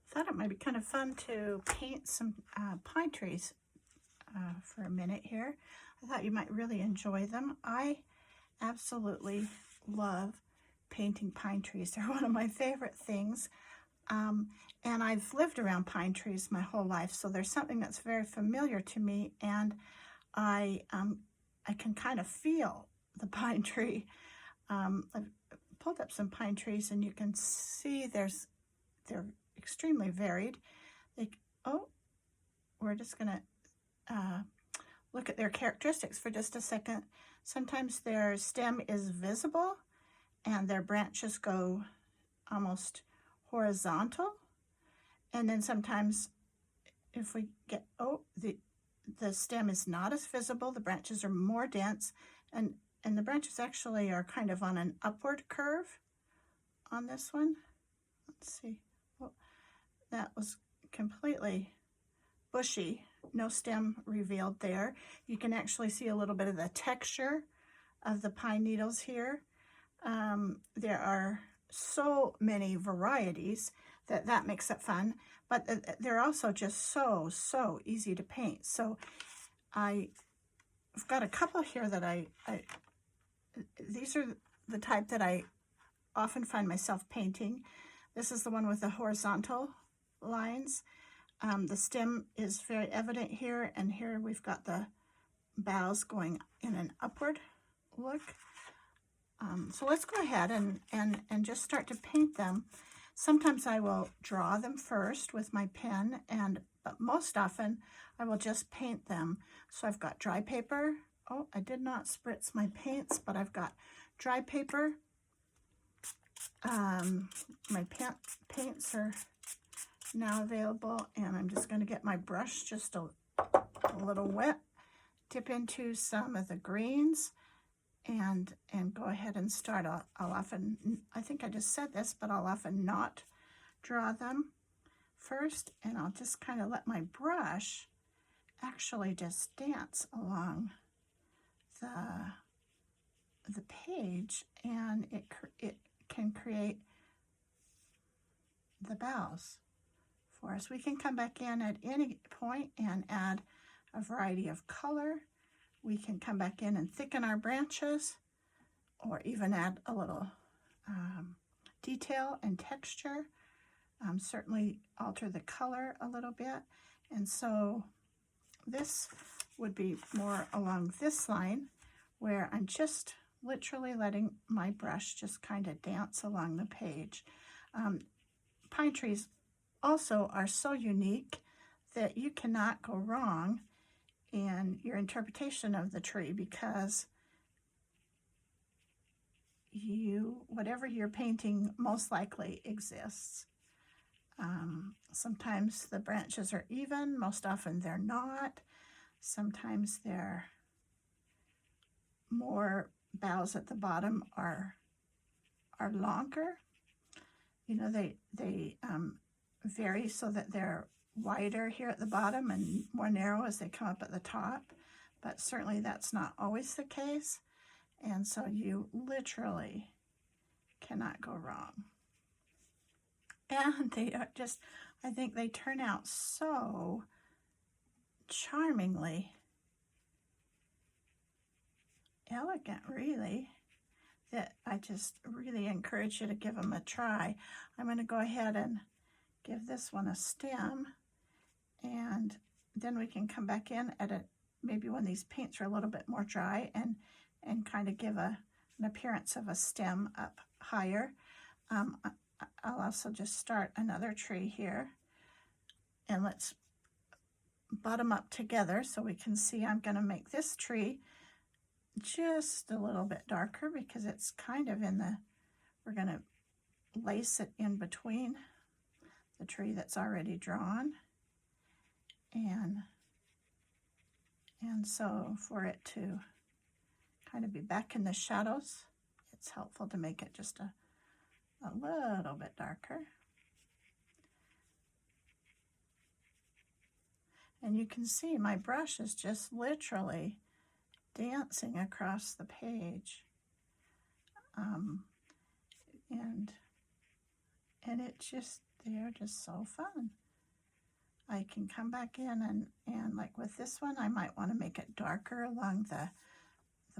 thought it might be kind of fun to paint some pine trees for a minute here. I thought you might really enjoy them. I absolutely love painting pine trees. They're one of my favorite things. And I've lived around pine trees my whole life, so there's something that's very familiar to me, and I can kind of feel the pine tree. I've pulled up some pine trees, and you can see they're extremely varied. We're just gonna look at their characteristics for just a second. Sometimes their stem is visible, and their branches go almost horizontal. And then sometimes if we get, the stem is not as visible, the branches are more dense, and the branches actually are kind of on an upward curve on this one. Let's see. Oh, that was completely bushy, no stem revealed there. You can actually see a little bit of the texture of the pine needles here. There are so many varieties that makes it fun, but they're also just so easy to paint. So I've got a couple here that these are the type that I often find myself painting. This is the one with the horizontal lines. The stem is very evident here, and here we've got the boughs going in an upward look. So let's go ahead and just start to paint them. Sometimes I will draw them first with my pen, but most often I will just paint them. So I've got dry paper. Oh, I did not spritz my paints, but I've got dry paper. My paints are now available, and I'm just going to get my brush just a little wet, dip into some of the greens, and go ahead and start. I'll often, I think I just said this, but I'll often not draw them first, and I'll just kind of let my brush actually just dance along the page, and it can create the boughs for us. We can come back in at any point and add a variety of color. We can come back in and thicken our branches, or even add a little detail and texture. Certainly alter the color a little bit. And so this would be more along this line, where I'm just literally letting my brush just kind of dance along the page. Pine trees also are so unique that you cannot go wrong in your interpretation of the tree, because whatever you're painting most likely exists. Sometimes the branches are even, most often they're not. Sometimes they're more boughs at the bottom are longer. You know, they vary so that they're wider here at the bottom and more narrow as they come up at the top, but certainly that's not always the case, and so you literally cannot go wrong. And they are just, I think they turn out so charmingly elegant, really, that I just really encourage you to give them a try. I'm going to go ahead and give this one a stem, and then we can come back in at maybe when these paints are a little bit more dry, and kind of give an appearance of a stem up higher. I'll also just start another tree here, and let's bottom up together so we can see. I'm going to make this tree just a little bit darker because it's kind of we're going to lace it in between the tree that's already drawn, and so for it to kind of be back in the shadows, it's helpful to make it just a little bit darker. And you can see my brush is just literally dancing across the page, and it just They're just so fun. I can come back in and like with this one, I might want to make it darker along the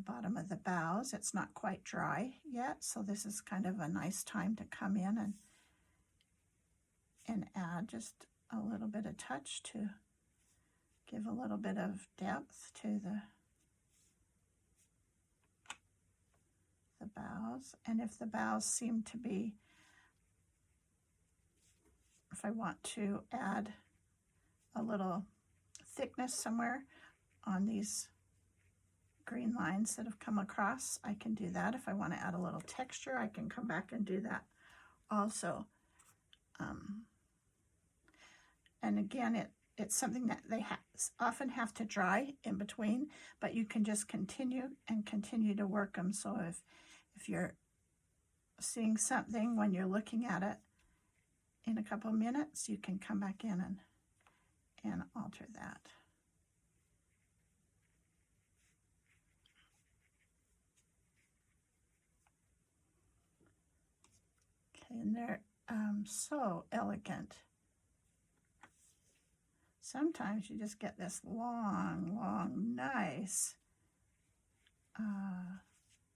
bottom of the boughs. It's not quite dry yet, so this is kind of a nice time to come in and add just a little bit of touch to give a little bit of depth to the boughs. And if the boughs seem to be, if I want to add a little thickness somewhere on these green lines that have come across, I can do that. If I want to add a little texture, I can come back and do that also. And again, it's something that they often have to dry in between, but you can just continue to work them. So if you're seeing something when you're looking at it in a couple of minutes, you can come back in and alter that. Okay, and they're so elegant. Sometimes you just get this long, nice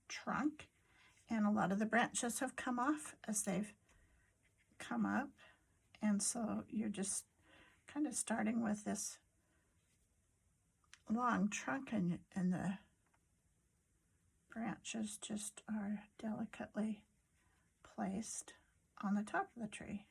trunk, and a lot of the branches have come off as they've come up, and so you're just kind of starting with this long trunk, and the branches just are delicately placed on the top of the tree.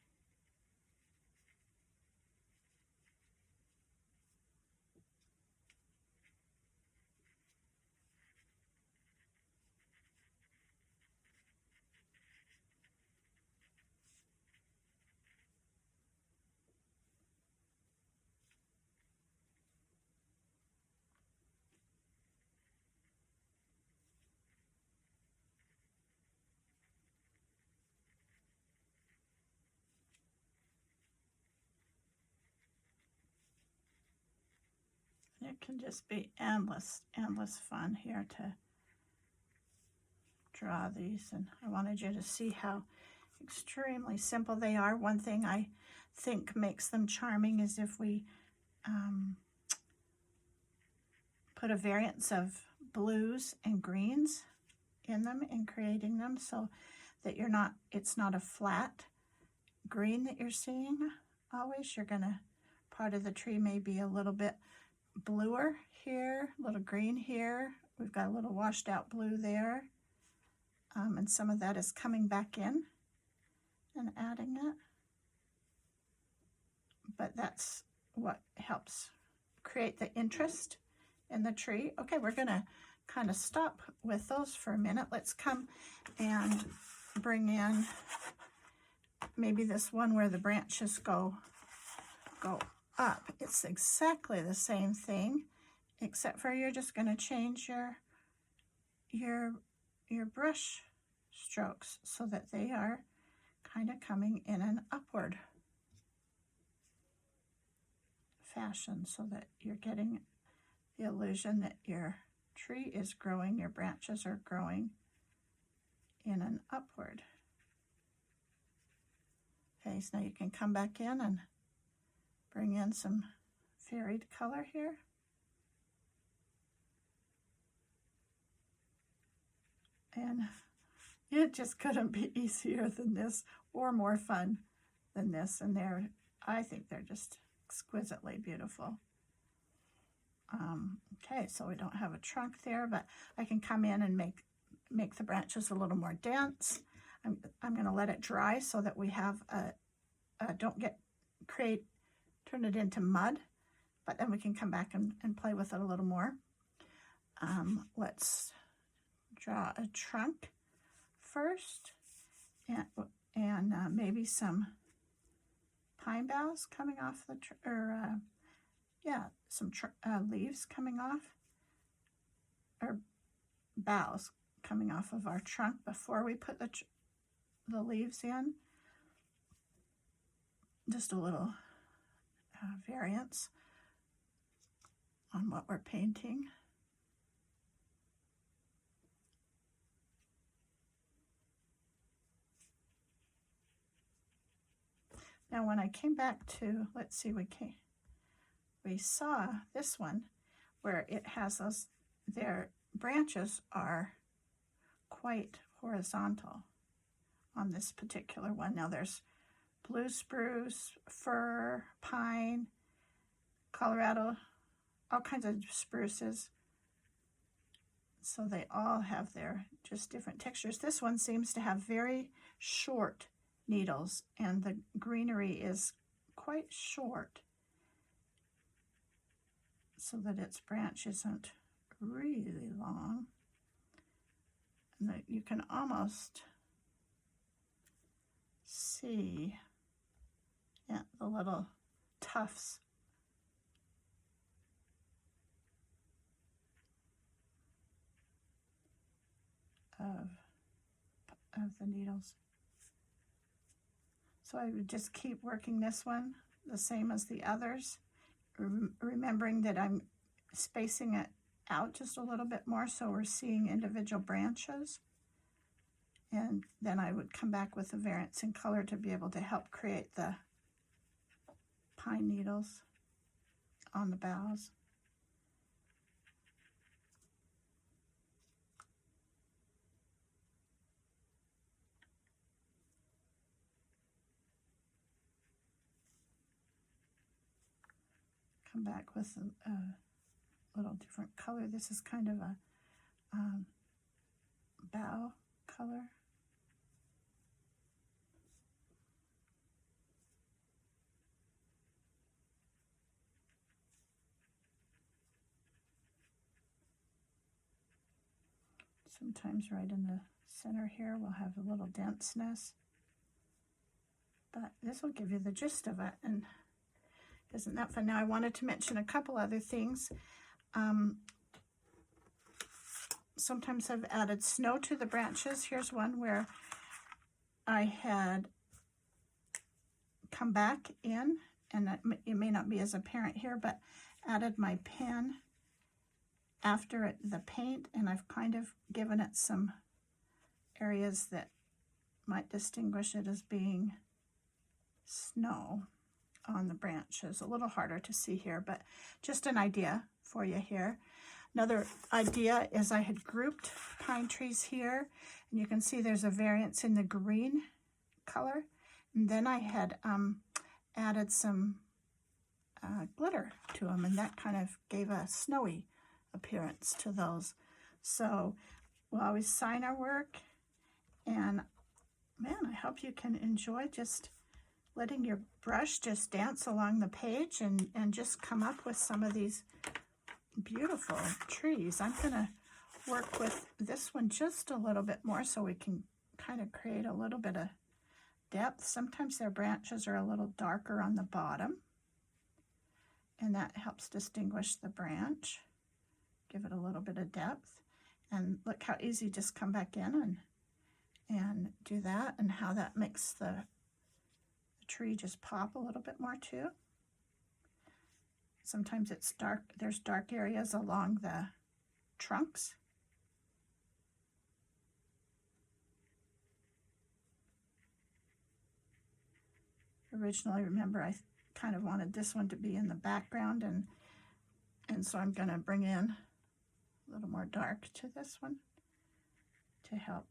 It can just be endless fun here to draw these, and I wanted you to see how extremely simple they are. One thing I think makes them charming is if we put a variance of blues and greens in them and creating them, so that it's not a flat green that you're seeing always. You're gonna, part of the tree may be a little bit bluer here, a little green here. We've got a little washed out blue there. And some of that is coming back in and adding it. But that's what helps create the interest in the tree. Okay, we're gonna kind of stop with those for a minute. Let's come and bring in maybe this one where the branches go up. It's exactly the same thing, except for you're just going to change your brush strokes so that they are kind of coming in an upward fashion, so that you're getting the illusion that your tree is growing, your branches are growing in an upward. Okay, so now you can come back in and bring in some varied color here. And it just couldn't be easier than this or more fun than this. And I think they're just exquisitely beautiful. Okay, so we don't have a trunk there, but I can come in and make the branches a little more dense. I'm going to let it dry so that we have turn it into mud, but then we can come back and play with it a little more. Let's draw a trunk first, and maybe some pine boughs coming off the some leaves coming off, or boughs coming off of our trunk before we put the leaves in. Just a little variance on what we're painting. Now when I came back to, let's see, we saw this one where it has those, their branches are quite horizontal on this particular one. Now there's blue spruce, fir, pine, Colorado, all kinds of spruces. So they all have their just different textures. This one seems to have very short needles, and the greenery is quite short so that its branch isn't really long. And that you can almost see, yeah, the little tufts of the needles. So I would just keep working this one the same as the others, remembering that I'm spacing it out just a little bit more so we're seeing individual branches. And then I would come back with the variants in color to be able to help create the pine needles on the boughs. Come back with a little different color. This is kind of a bough color. Sometimes right in the center here we'll have a little denseness, but this will give you the gist of it, and isn't that fun? Now I wanted to mention a couple other things. Sometimes I've added snow to the branches. Here's one where I had come back in, and it may not be as apparent here, but added my pen after the paint, and I've kind of given it some areas that might distinguish it as being snow on the branches. A little harder to see here, but just an idea for you here. Another idea is I had grouped pine trees here, and you can see there's a variance in the green color, and then I had added some glitter to them, and that kind of gave a snowy appearance to those. So we'll always sign our work, and man, I hope you can enjoy just letting your brush just dance along the page and just come up with some of these beautiful trees. I'm gonna work with this one just a little bit more so we can kind of create a little bit of depth. Sometimes their branches are a little darker on the bottom, and that helps distinguish the branch, give it a little bit of depth. And look how easy, just come back in and do that, and how that makes the tree just pop a little bit more too. Sometimes it's dark, there's dark areas along the trunks. Originally, remember, I kind of wanted this one to be in the background, and so I'm going to bring in a little more dark to this one to help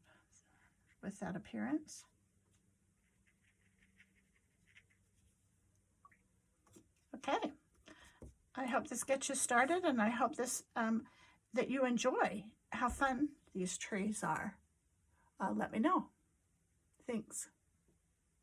with that appearance. Okay, I hope this gets you started, and I hope this that you enjoy how fun these trees are. Let me know. Thanks.